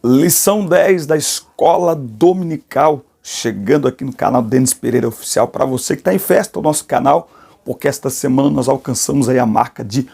Lição 10 da Escola Dominical, chegando aqui no canal Denis Pereira Oficial. Para você que está em festa, o nosso canal, porque esta semana nós alcançamos aí a marca de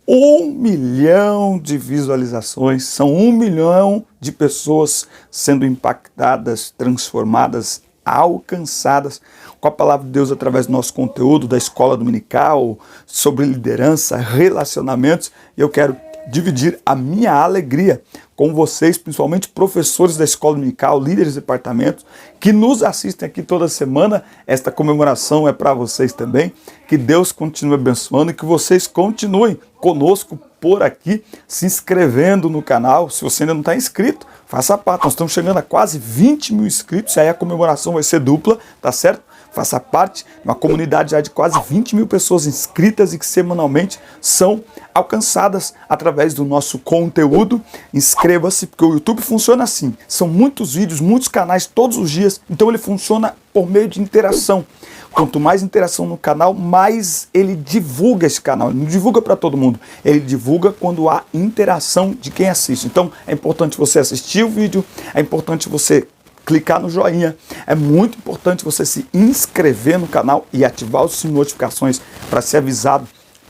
1 milhão de visualizações. São 1 milhão de pessoas sendo impactadas, transformadas, alcançadas com a palavra de Deus através do nosso conteúdo da Escola Dominical, sobre liderança, relacionamentos. E eu quero dividir a minha alegria com vocês, principalmente professores da Escola Dominical, líderes de departamentos, que nos assistem aqui toda semana. Esta comemoração é para vocês também. Que Deus continue abençoando e que vocês continuem conosco por aqui, se inscrevendo no canal. Se você ainda não está inscrito, faça parte. Nós estamos chegando a quase 20 mil inscritos, e aí a comemoração vai ser dupla, tá certo? Faça parte de uma comunidade já de quase 20 mil pessoas inscritas e que semanalmente são alcançadas através do nosso conteúdo. Inscreva-se, porque o YouTube funciona assim. São muitos vídeos, muitos canais todos os dias, então ele funciona por meio de interação. Quanto mais interação no canal, mais ele divulga esse canal. Ele não divulga para todo mundo, ele divulga quando há interação de quem assiste. Então é importante você assistir o vídeo, é importante você clicar no joinha, é muito importante você se inscrever no canal e ativar as notificações para ser avisado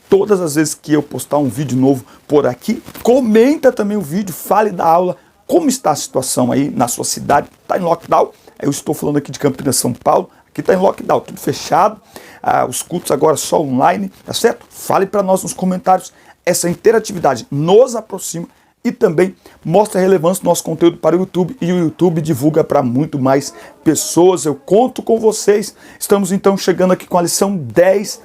todas as vezes que eu postar um vídeo novo por aqui. Comenta também o vídeo, fale da aula, como está a situação aí na sua cidade. Está em lockdown? Eu estou falando aqui de Campinas, São Paulo. Aqui está em lockdown, tudo fechado, os cultos agora só online, tá certo? Fale para nós nos comentários. Essa interatividade nos aproxima e também mostra a relevância do nosso conteúdo para o YouTube, e o YouTube divulga para muito mais pessoas. Eu conto com vocês. Estamos então chegando aqui com a lição 10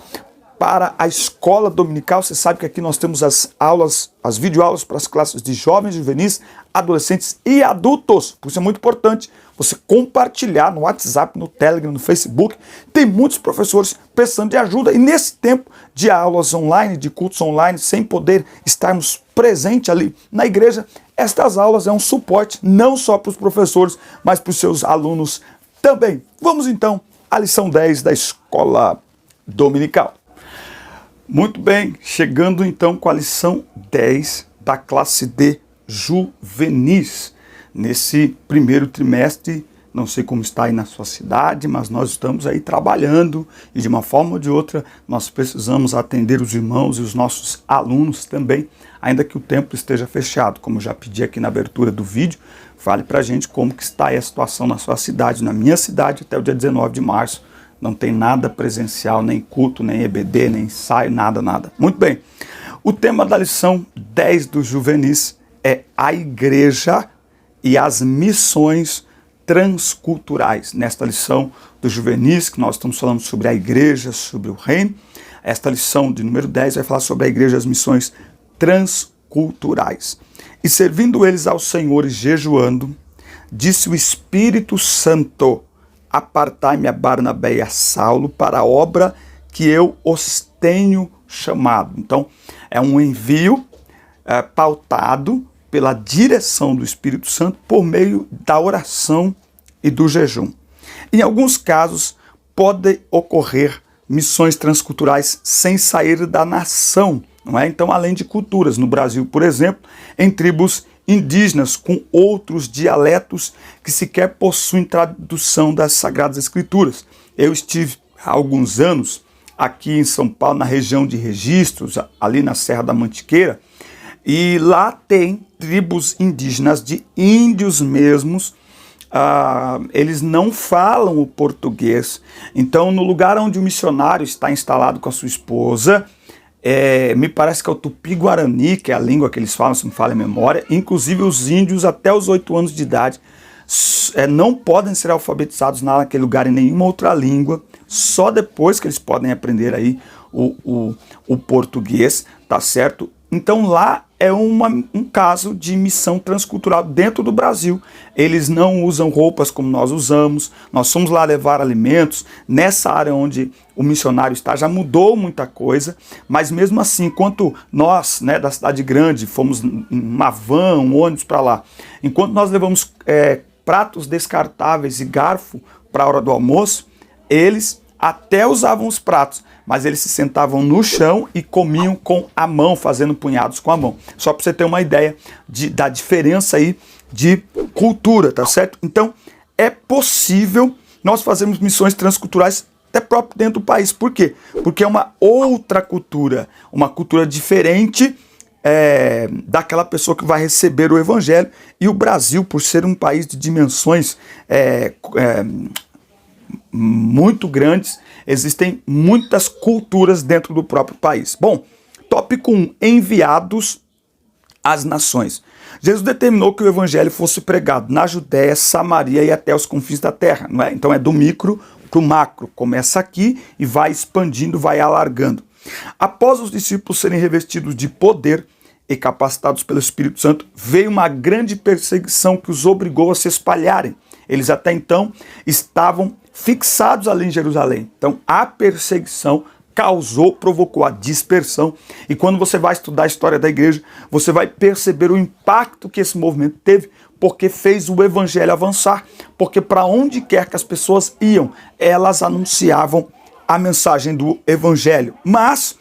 para a Escola Dominical. Você sabe que aqui nós temos as aulas, as videoaulas para as classes de jovens, juvenis, adolescentes e adultos. Por isso é muito importante você compartilhar no WhatsApp, no Telegram, no Facebook. Tem muitos professores precisando de ajuda, e nesse tempo de aulas online, de cultos online, sem poder estarmos presentes ali na igreja, estas aulas é um suporte não só para os professores, mas para os seus alunos também. Vamos então à lição 10 da Escola Dominical. Muito bem, chegando então com a lição 10 da classe de juvenis. Nesse primeiro trimestre, não sei como está aí na sua cidade, mas nós estamos aí trabalhando, e de uma forma ou de outra nós precisamos atender os irmãos e os nossos alunos também, ainda que o templo esteja fechado. Como eu já pedi aqui na abertura do vídeo, fale pra gente como que está aí a situação na sua cidade. Na minha cidade, até o dia 19 de março, não tem nada presencial, nem culto, nem EBD, nem ensaio, nada. Muito bem, o tema da lição 10 dos juvenis é a igreja e as missões transculturais. Nesta lição dos juvenis, que nós estamos falando sobre a igreja, sobre o reino, esta lição de número 10 vai falar sobre a igreja e as missões transculturais. E servindo eles ao Senhor e jejuando, disse o Espírito Santo: apartai-me a Barnabé e a Saulo para a obra que eu os tenho chamado. Então, é um envio pautado pela direção do Espírito Santo por meio da oração e do jejum. Em alguns casos, pode ocorrer missões transculturais sem sair da nação, não é? Então, além de culturas, no Brasil, por exemplo, em tribos indígenas com outros dialetos que sequer possuem tradução das Sagradas Escrituras. Eu estive há alguns anos aqui em São Paulo, na região de Registros, ali na Serra da Mantiqueira, e lá tem tribos indígenas de índios mesmos. Eles não falam o português. Então, no lugar onde o missionário está instalado com a sua esposa, me parece que é o Tupi-Guarani, que é a língua que eles falam, se me falha a memória. Inclusive os índios até os 8 anos de idade não podem ser alfabetizados naquele lugar em nenhuma outra língua, só depois que eles podem aprender aí o português, tá certo? Então lá é um caso de missão transcultural dentro do Brasil. Eles não usam roupas como nós usamos, nós fomos lá levar alimentos. Nessa área onde o missionário está já mudou muita coisa, mas mesmo assim, enquanto nós, né, da cidade grande, fomos em uma van, um ônibus para lá, enquanto nós levamos pratos descartáveis e garfo para a hora do almoço, eles até usavam os pratos, mas eles se sentavam no chão e comiam com a mão, fazendo punhados com a mão. Só para você ter uma ideia da diferença aí de cultura, tá certo? Então, é possível nós fazermos missões transculturais até próprio dentro do país. Por quê? Porque é uma outra cultura, uma cultura diferente daquela pessoa que vai receber o evangelho. E o Brasil, por ser um país de dimensões muito grandes, existem muitas culturas dentro do próprio país. Bom, tópico 1, enviados às nações. Jesus determinou que o evangelho fosse pregado na Judéia, Samaria e até os confins da terra, não é? Então é do micro para o macro. Começa aqui e vai expandindo, vai alargando. Após os discípulos serem revestidos de poder e capacitados pelo Espírito Santo, veio uma grande perseguição que os obrigou a se espalharem. Eles até então estavam fixados ali em Jerusalém. Então a perseguição provocou a dispersão. E quando você vai estudar a história da igreja, você vai perceber o impacto que esse movimento teve, porque fez o evangelho avançar, porque para onde quer que as pessoas iam, elas anunciavam a mensagem do evangelho. Mas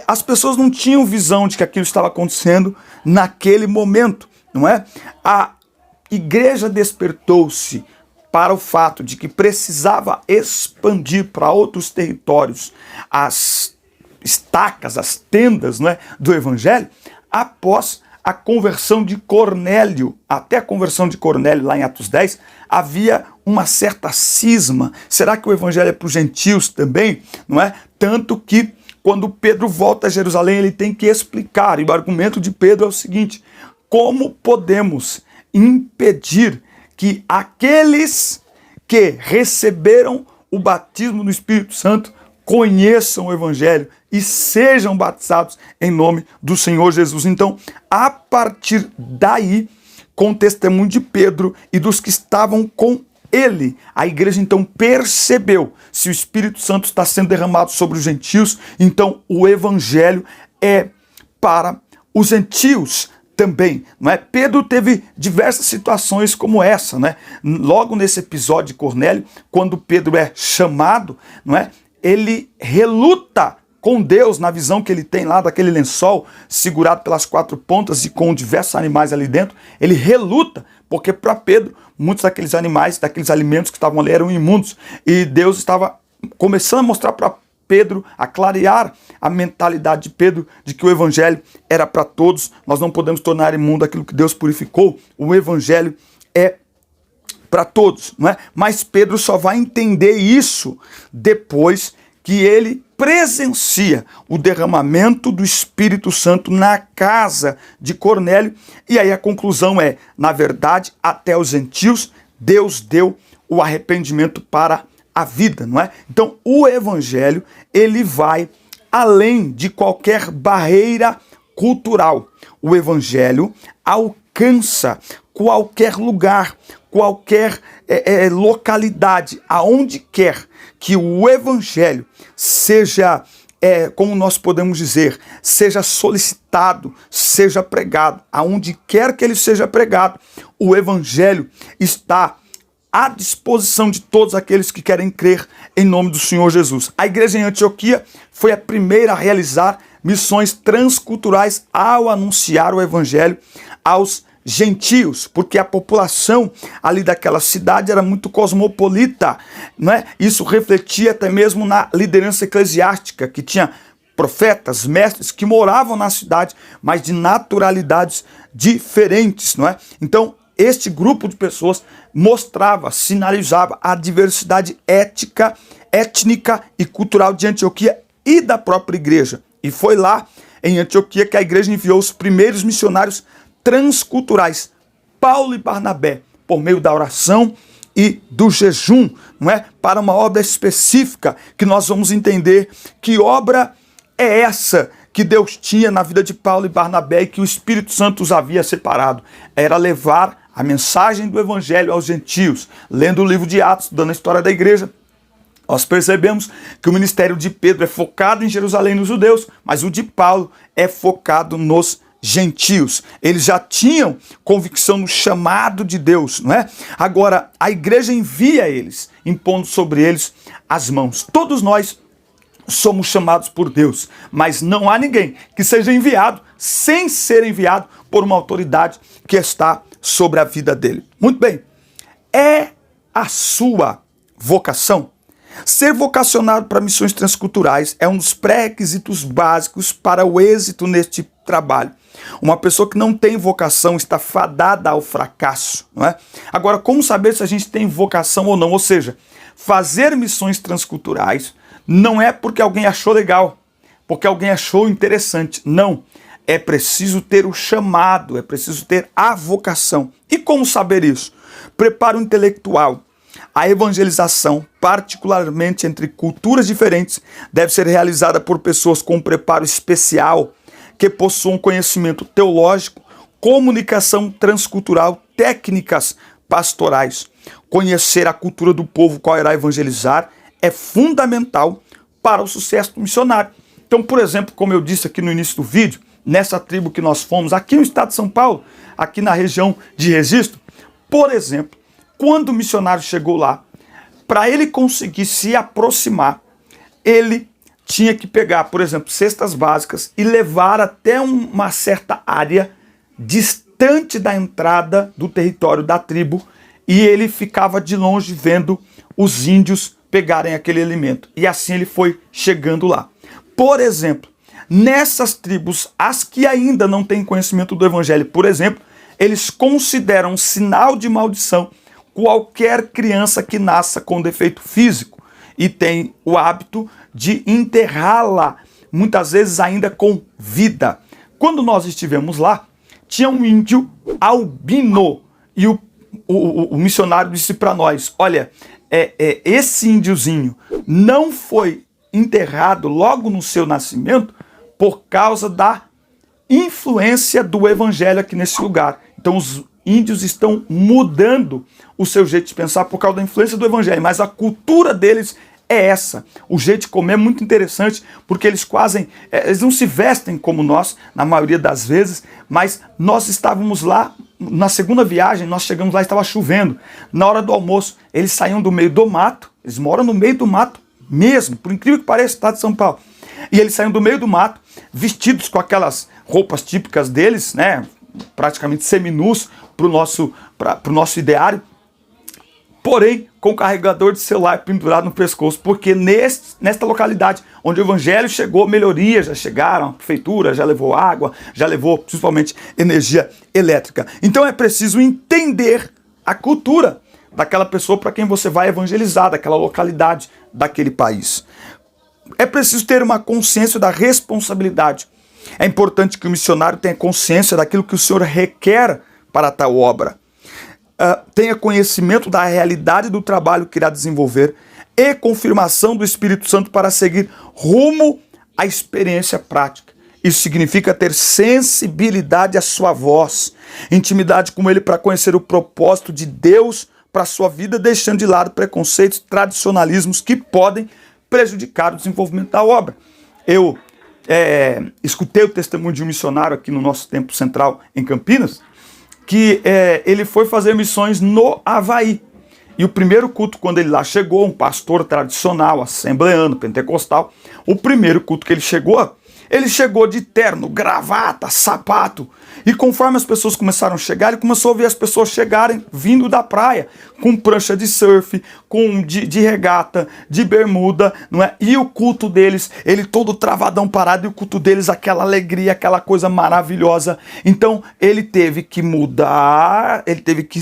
as pessoas não tinham visão de que aquilo estava acontecendo naquele momento, não é? A igreja despertou-se para o fato de que precisava expandir para outros territórios as estacas, as tendas, não é, do evangelho, após a conversão de Cornélio. Até a conversão de Cornélio, lá em Atos 10, havia uma certa cisma. Será que o evangelho é para os gentios também? Não é? Tanto que quando Pedro volta a Jerusalém, ele tem que explicar, e o argumento de Pedro é o seguinte: como podemos impedir que aqueles que receberam o batismo no Espírito Santo conheçam o evangelho e sejam batizados em nome do Senhor Jesus? Então, a partir daí, com o testemunho de Pedro e dos que estavam com ele, a igreja então percebeu: se o Espírito Santo está sendo derramado sobre os gentios, então o evangelho é para os gentios também, não é? Pedro teve diversas situações como essa, né? Logo nesse episódio de Cornélio, quando Pedro é chamado, não é? Ele reluta com Deus na visão que ele tem lá daquele lençol segurado pelas 4 pontas e com diversos animais ali dentro. Ele reluta, porque para Pedro muitos daqueles animais, daqueles alimentos que estavam ali eram imundos, e Deus estava começando a mostrar para Pedro, a clarear a mentalidade de Pedro de que o evangelho era para todos. Nós não podemos tornar imundo aquilo que Deus purificou. O evangelho é para todos, não é? Mas Pedro só vai entender isso depois que ele presencia o derramamento do Espírito Santo na casa de Cornélio. E aí a conclusão é: na verdade, até os gentios, Deus deu o arrependimento para a vida, não é? Então o evangelho, ele vai além de qualquer barreira cultural. O evangelho alcança qualquer lugar, qualquer localidade, aonde quer que o evangelho seja, como nós podemos dizer, seja solicitado, seja pregado, aonde quer que ele seja pregado, o evangelho está à disposição de todos aqueles que querem crer em nome do Senhor Jesus. A igreja em Antioquia foi a primeira a realizar missões transculturais ao anunciar o evangelho aos gentios, porque a população ali daquela cidade era muito cosmopolita, né? Isso refletia até mesmo na liderança eclesiástica, que tinha profetas, mestres que moravam na cidade, mas de naturalidades diferentes, não é? Então, este grupo de pessoas mostrava, sinalizava a diversidade étnica e cultural de Antioquia e da própria igreja. E foi lá em Antioquia que a igreja enviou os primeiros missionários transculturais, Paulo e Barnabé, por meio da oração e do jejum, não é? Para uma obra específica, que nós vamos entender que obra é essa que Deus tinha na vida de Paulo e Barnabé e que o Espírito Santo os havia separado. Era levar a mensagem do evangelho aos gentios. Lendo o livro de Atos, dando a história da igreja, nós percebemos que o ministério de Pedro é focado em Jerusalém, nos judeus, mas o de Paulo é focado nos gentios. Eles já tinham convicção no chamado de Deus, não é? Agora, a igreja envia eles, impondo sobre eles as mãos. Todos nós somos chamados por Deus, mas não há ninguém que seja enviado sem ser enviado por uma autoridade que está sobre a vida dele. Muito bem, é a sua vocação? Ser vocacionado para missões transculturais é um dos pré-requisitos básicos para o êxito neste trabalho. Uma pessoa que não tem vocação está fadada ao fracasso, não é? Agora, como saber se a gente tem vocação ou não? Ou seja, fazer missões transculturais não é porque alguém achou legal, porque alguém achou interessante. Não. É preciso ter o chamado, é preciso ter a vocação. E como saber isso? Preparo intelectual. A evangelização, particularmente entre culturas diferentes, deve ser realizada por pessoas com um preparo especial, que possuam conhecimento teológico, comunicação transcultural, técnicas pastorais. Conhecer a cultura do povo qual irá evangelizar é fundamental para o sucesso do missionário. Então, por exemplo, como eu disse aqui no início do vídeo, nessa tribo que nós fomos, aqui no estado de São Paulo, aqui na região de Registro, por exemplo, quando o missionário chegou lá, para ele conseguir se aproximar, ele tinha que pegar, por exemplo, cestas básicas e levar até uma certa área distante da entrada do território da tribo, e ele ficava de longe vendo os índios pegarem aquele alimento. E assim ele foi chegando lá. Por exemplo, nessas tribos, as que ainda não têm conhecimento do evangelho, por exemplo, eles consideram sinal de maldição qualquer criança que nasça com defeito físico e tem o hábito de enterrá-la, muitas vezes ainda com vida. Quando nós estivemos lá, tinha um índio albino e o missionário disse para nós, olha, esse índiozinho não foi enterrado logo no seu nascimento por causa da influência do evangelho aqui nesse lugar. Então os índios estão mudando o seu jeito de pensar por causa da influência do evangelho, mas a cultura deles é essa. O jeito de comer é muito interessante, porque eles eles não se vestem como nós, na maioria das vezes, mas nós estávamos lá, na segunda viagem, nós chegamos lá e estava chovendo. Na hora do almoço, eles saíam do meio do mato, eles moram no meio do mato mesmo, por incrível que pareça, estado de São Paulo. E eles saíam do meio do mato, vestidos com aquelas roupas típicas deles, né, praticamente seminus para o nosso ideário, porém com o carregador de celular pendurado no pescoço, porque nesta localidade onde o evangelho chegou, melhorias já chegaram, a prefeitura já levou água, já levou principalmente energia elétrica. Então é preciso entender a cultura daquela pessoa para quem você vai evangelizar, daquela localidade, daquele país. É preciso ter uma consciência da responsabilidade. É importante que o missionário tenha consciência daquilo que o Senhor requer para tal obra. Tenha conhecimento da realidade do trabalho que irá desenvolver e confirmação do Espírito Santo para seguir rumo à experiência prática. Isso significa ter sensibilidade à sua voz, intimidade com Ele para conhecer o propósito de Deus para a sua vida, deixando de lado preconceitos, tradicionalismos que podem prejudicar o desenvolvimento da obra. Eu escutei o testemunho de um missionário aqui no nosso Templo Central em Campinas, que ele foi fazer missões no Havaí. E o primeiro culto, quando ele lá chegou, um pastor tradicional, assembleano, pentecostal, o primeiro culto que ele chegou de terno, gravata, sapato. E conforme as pessoas começaram a chegar, ele começou a ver as pessoas chegarem vindo da praia, com prancha de surf, de regata, de bermuda, não é? E o culto deles, ele todo travadão parado, e o culto deles, aquela alegria, aquela coisa maravilhosa. Então, ele teve que mudar, ele teve que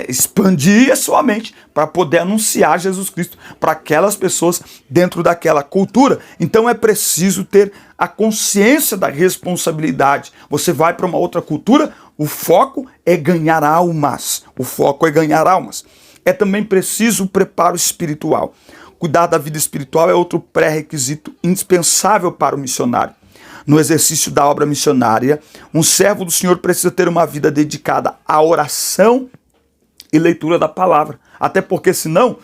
expandir a sua mente para poder anunciar Jesus Cristo para aquelas pessoas dentro daquela cultura. Então é preciso ter a consciência da responsabilidade. Você vai para uma outra cultura, o foco é ganhar almas. O foco é ganhar almas. É também preciso o preparo espiritual. Cuidar da vida espiritual é outro pré-requisito indispensável para o missionário. No exercício da obra missionária, um servo do Senhor precisa ter uma vida dedicada à oração e leitura da palavra. Até porque senão,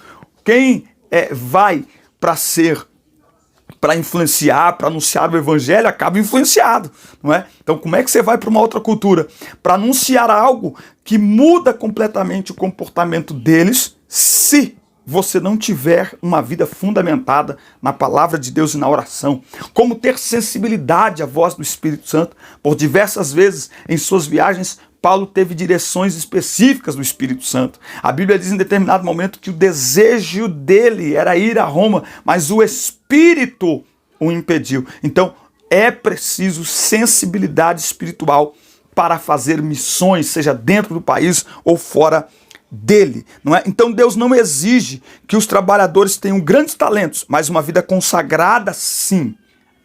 quem vai para influenciar, para anunciar o evangelho, acaba influenciado, não é? Então como é que você vai para uma outra cultura? Para anunciar algo que muda completamente o comportamento deles, se você não tiver uma vida fundamentada na palavra de Deus e na oração. Como ter sensibilidade à voz do Espírito Santo. Por diversas vezes em suas viagens, Paulo teve direções específicas do Espírito Santo. A Bíblia diz em determinado momento que o desejo dele era ir a Roma, mas o Espírito o impediu. Então, é preciso sensibilidade espiritual para fazer missões, seja dentro do país ou fora dele, não é? Então Deus não exige que os trabalhadores tenham grandes talentos, mas uma vida consagrada, sim.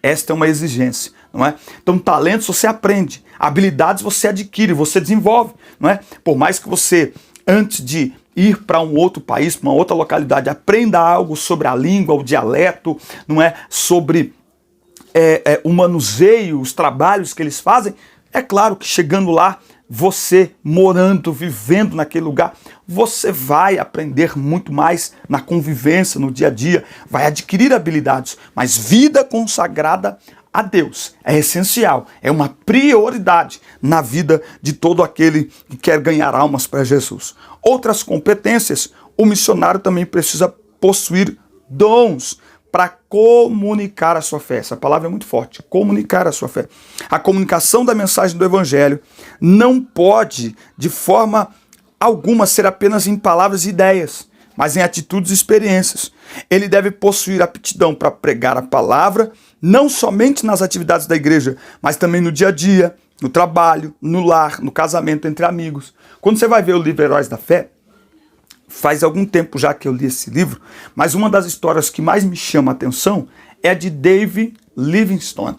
Esta é uma exigência, não é? Então talentos você aprende, habilidades você adquire, você desenvolve, não é? Por mais que você, antes de ir para um outro país, para uma outra localidade, aprenda algo sobre a língua, o dialeto, não é? Sobre o manuseio, os trabalhos que eles fazem, é claro que chegando lá, você morando, vivendo naquele lugar, você vai aprender muito mais na convivência, no dia a dia, vai adquirir habilidades, mas vida consagrada a Deus é essencial, é uma prioridade na vida de todo aquele que quer ganhar almas para Jesus. Outras competências, o missionário também precisa possuir dons para comunicar a sua fé. Essa palavra é muito forte, comunicar a sua fé. A comunicação da mensagem do Evangelho não pode, de forma alguma, ser apenas em palavras e ideias, mas em atitudes e experiências. Ele deve possuir aptidão para pregar a palavra, não somente nas atividades da igreja, mas também no dia a dia, no trabalho, no lar, no casamento, entre amigos. Quando você vai ver o livro Heróis da Fé, faz algum tempo já que eu li esse livro, mas uma das histórias que mais me chama a atenção é a de Dave Livingstone.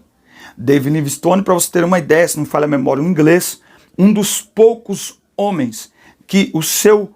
Dave Livingstone, para você ter uma ideia, se não falha a memória, em inglês, um dos poucos homens que o seu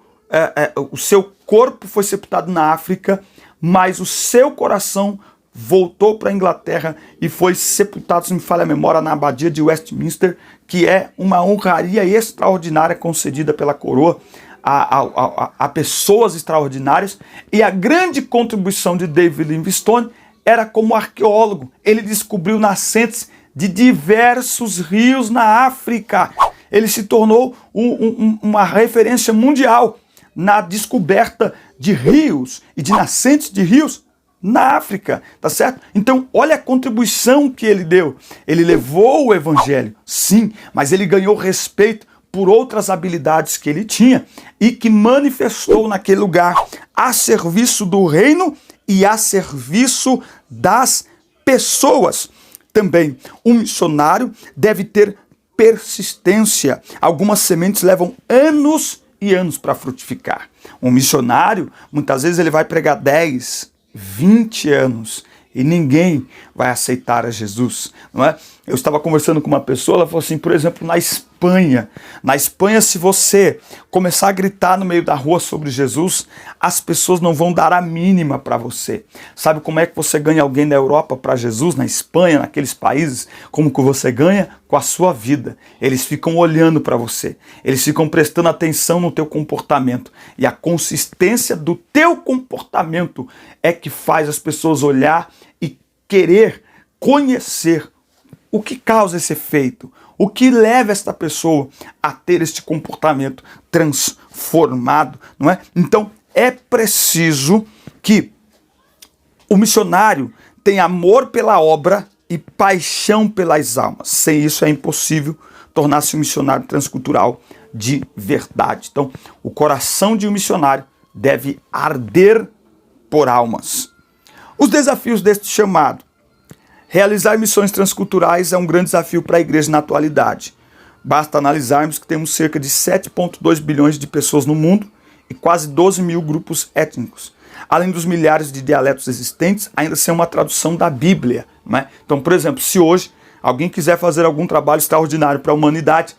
corpo foi sepultado na África, mas o seu coração voltou para a Inglaterra e foi sepultado, se não me falha a memória, na abadia de Westminster, que é uma honraria extraordinária concedida pela coroa a pessoas extraordinárias. E a grande contribuição de David Livingstone era como arqueólogo. Ele descobriu nascentes de diversos rios na África. Ele se tornou uma referência mundial na descoberta de rios e de nascentes de rios na África, tá certo? Então, olha a contribuição que ele deu. Ele levou o evangelho, sim, mas ele ganhou respeito por outras habilidades que ele tinha e que manifestou naquele lugar a serviço do reino e a serviço das pessoas. Também, um missionário deve ter persistência. Algumas sementes levam anos e anos para frutificar. Um missionário, muitas vezes ele vai pregar 10, 20 anos e ninguém vai aceitar a Jesus, não é? Eu estava conversando com uma pessoa, ela falou assim, por exemplo, na Espanha, se você começar a gritar no meio da rua sobre Jesus, as pessoas não vão dar a mínima para você. Sabe como é que você ganha alguém na Europa para Jesus, na Espanha, naqueles países? Como que você ganha? Com a sua vida. Eles ficam olhando para você, eles ficam prestando atenção no teu comportamento, e a consistência do teu comportamento é que faz as pessoas olhar e querer conhecer o que causa esse efeito, o que leva esta pessoa a ter este comportamento transformado, não é? Então, é preciso que o missionário tenha amor pela obra e paixão pelas almas. Sem isso é impossível tornar-se um missionário transcultural de verdade. Então, o coração de um missionário deve arder por almas. Os desafios deste chamado. Realizar missões transculturais é um grande desafio para a igreja na atualidade. Basta analisarmos que temos cerca de 7,2 bilhões de pessoas no mundo e quase 12 mil grupos étnicos. Além dos milhares de dialetos existentes, ainda sem uma tradução da Bíblia, não é? Então, por exemplo, se hoje alguém quiser fazer algum trabalho extraordinário para a humanidade,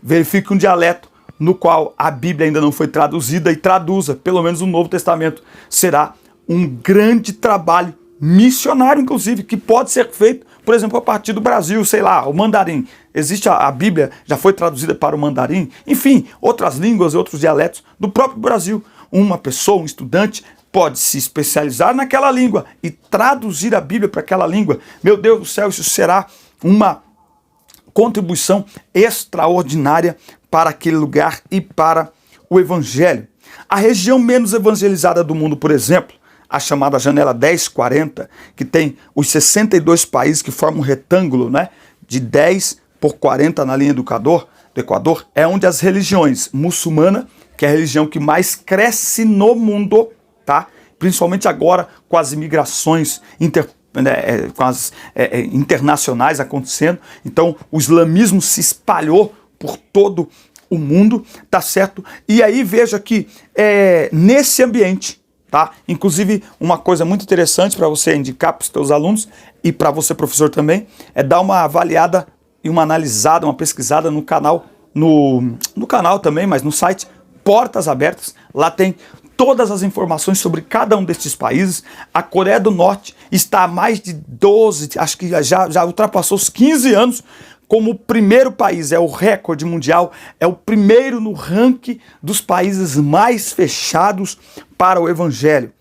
verifique um dialeto no qual a Bíblia ainda não foi traduzida e traduza, pelo menos o Novo Testamento. Será um grande trabalho missionário, inclusive, que pode ser feito, por exemplo, a partir do Brasil, sei lá, o mandarim. Existe a Bíblia, já foi traduzida para o mandarim, enfim, outras línguas, outros dialetos do próprio Brasil. Uma pessoa, um estudante, pode se especializar naquela língua e traduzir a Bíblia para aquela língua. Meu Deus do céu, isso será uma contribuição extraordinária para aquele lugar e para o Evangelho. A região menos evangelizada do mundo, por exemplo, a chamada janela 1040, que tem os 62 países que formam um retângulo, né, de 10 por 40 na linha do Equador, do Equador, é onde as religiões muçulmana, que é a religião que mais cresce no mundo, tá? Principalmente agora com as imigrações internacionais acontecendo. Então o islamismo se espalhou por todo o mundo, tá certo? E aí veja que nesse ambiente, tá? Inclusive uma coisa muito interessante para você indicar para os seus alunos e para você professor também, é dar uma avaliada e uma analisada, uma pesquisada no canal, no canal também, mas no site Portas Abertas. Lá tem todas as informações sobre cada um destes países. A Coreia do Norte está há mais de 12, acho que já ultrapassou os 15 anos como o primeiro país, é o recorde mundial, é o primeiro no ranking dos países mais fechados para o evangelho.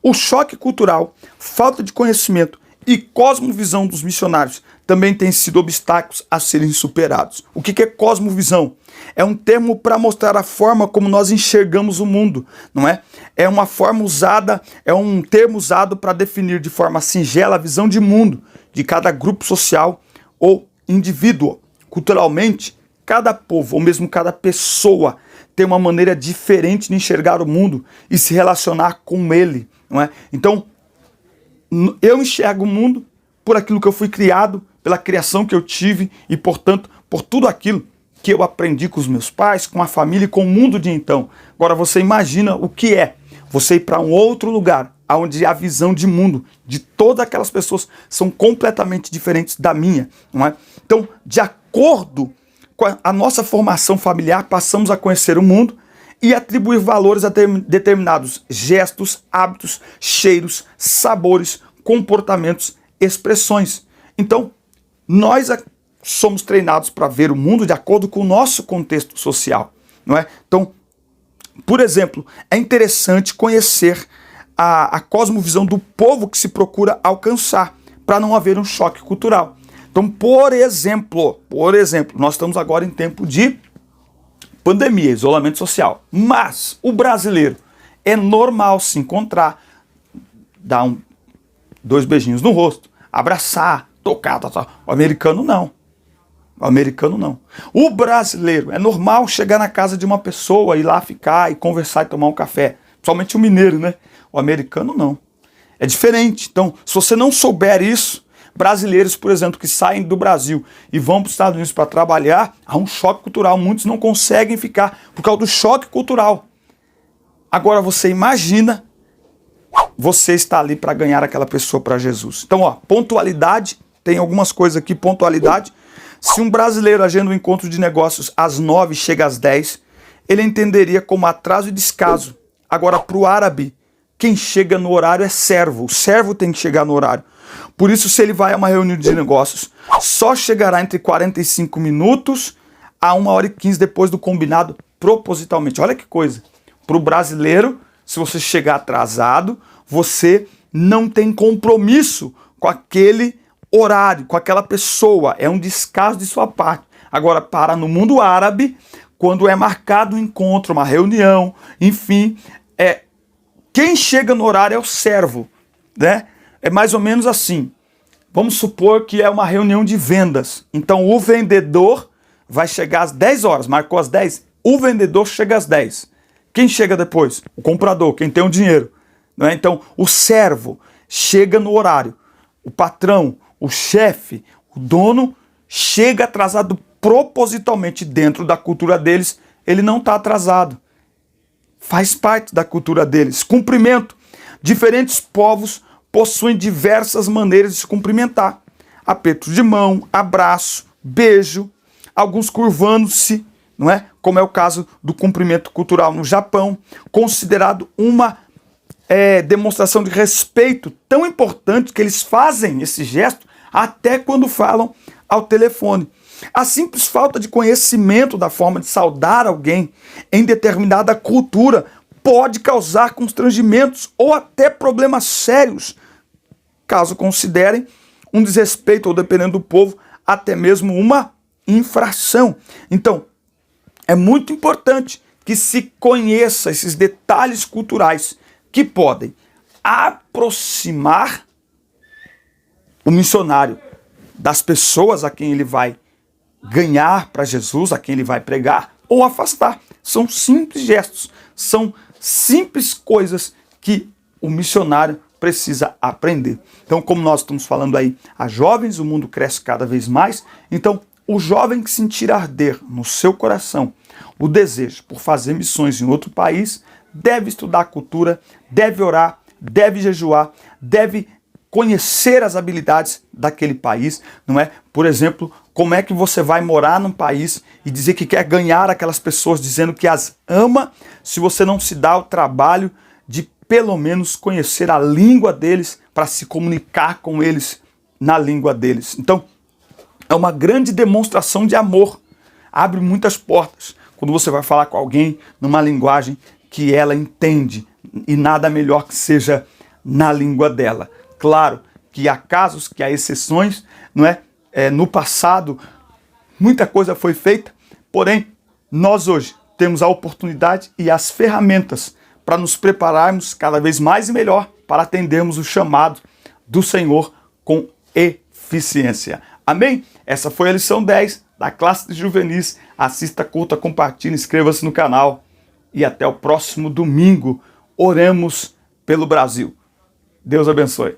O choque cultural, falta de conhecimento e cosmovisão dos missionários também têm sido obstáculos a serem superados. O que é cosmovisão? É um termo para mostrar a forma como nós enxergamos o mundo, não é? É uma forma usada, é um termo usado para definir de forma singela a visão de mundo de cada grupo social ou indivíduo. Culturalmente, cada povo ou mesmo cada pessoa tem uma maneira diferente de enxergar o mundo e se relacionar com ele, não é? Então, eu enxergo o mundo por aquilo que eu fui criado, pela criação que eu tive e, portanto, por tudo aquilo que eu aprendi com os meus pais, com a família e com o mundo de então. Agora você imagina o que é você ir para um outro lugar, onde a visão de mundo de todas aquelas pessoas são completamente diferentes da minha, não é? Então, de acordo com a nossa formação familiar, passamos a conhecer o mundo e atribuir valores a determinados gestos, hábitos, cheiros, sabores, comportamentos, expressões. Então, nós somos treinados para ver o mundo de acordo com o nosso contexto social, não é? Então, por exemplo, é interessante conhecer a cosmovisão do povo que se procura alcançar, para não haver um choque cultural. Então, por exemplo, nós estamos agora em tempo de pandemia, isolamento social, mas o brasileiro é normal se encontrar, dar dois beijinhos no rosto, abraçar, tocar, tal. O americano não. O americano não. O brasileiro, é normal chegar na casa de uma pessoa, ir lá ficar e conversar e tomar um café. Principalmente o mineiro, né? O americano não. É diferente. Então, se você não souber isso, brasileiros, por exemplo, que saem do Brasil e vão para os Estados Unidos para trabalhar, há um choque cultural. Muitos não conseguem ficar por causa do choque cultural. Agora você imagina você está ali para ganhar aquela pessoa para Jesus. Então, ó, pontualidade, tem algumas coisas aqui, pontualidade. Se um brasileiro agenda um encontro de negócios às 9 chega às 10, ele entenderia como atraso e descaso. Agora, para o árabe, quem chega no horário é servo. O servo tem que chegar no horário. Por isso, se ele vai a uma reunião de negócios, só chegará entre 45 minutos a 1h15 depois do combinado propositalmente. Olha que coisa. Para o brasileiro, se você chegar atrasado, você não tem compromisso com aquele horário, com aquela pessoa. É um descaso de sua parte. Agora, no mundo árabe, quando é marcado um encontro, uma reunião, enfim, quem chega no horário é o servo, né? É mais ou menos assim. Vamos supor que é uma reunião de vendas. Então, o vendedor vai chegar às 10 horas, marcou às 10, o vendedor chega às 10. Quem chega depois? O comprador, quem tem o dinheiro. Não é? Então, o servo chega no horário. O patrão, o chefe, o dono chega atrasado propositalmente. Dentro da cultura deles, ele não está atrasado. Faz parte da cultura deles. Cumprimento. Diferentes povos possuem diversas maneiras de se cumprimentar. Aperto de mão, abraço, beijo, alguns curvando-se, não é? Como é o caso do cumprimento cultural no Japão, considerado uma demonstração de respeito tão importante que eles fazem esse gesto até quando falam ao telefone. A simples falta de conhecimento da forma de saudar alguém em determinada cultura pode causar constrangimentos ou até problemas sérios, caso considerem um desrespeito ou, dependendo do povo, até mesmo uma infração. Então, é muito importante que se conheça esses detalhes culturais que podem aproximar o missionário das pessoas a quem ele vai ganhar para Jesus a quem ele vai pregar ou afastar. São simples gestos, são simples coisas que o missionário precisa aprender. Então, como nós estamos falando aí a jovens, o mundo cresce cada vez mais, então o jovem que sentir arder no seu coração o desejo por fazer missões em outro país, deve estudar a cultura, deve orar, deve jejuar, deve conhecer as habilidades daquele país, não é? Por exemplo, como é que você vai morar num país e dizer que quer ganhar aquelas pessoas dizendo que as ama, se você não se dá o trabalho de pelo menos conhecer a língua deles para se comunicar com eles na língua deles. Então, é uma grande demonstração de amor. Abre muitas portas quando você vai falar com alguém numa linguagem que ela entende, e nada melhor que seja na língua dela. Claro que há casos, que há exceções, não é? No passado, muita coisa foi feita, porém, nós hoje temos a oportunidade e as ferramentas para nos prepararmos cada vez mais e melhor para atendermos o chamado do Senhor com eficiência. Amém? Essa foi a lição 10 da classe de juvenis. Assista, curta, compartilhe, inscreva-se no canal e até o próximo domingo. Oremos pelo Brasil. Deus abençoe.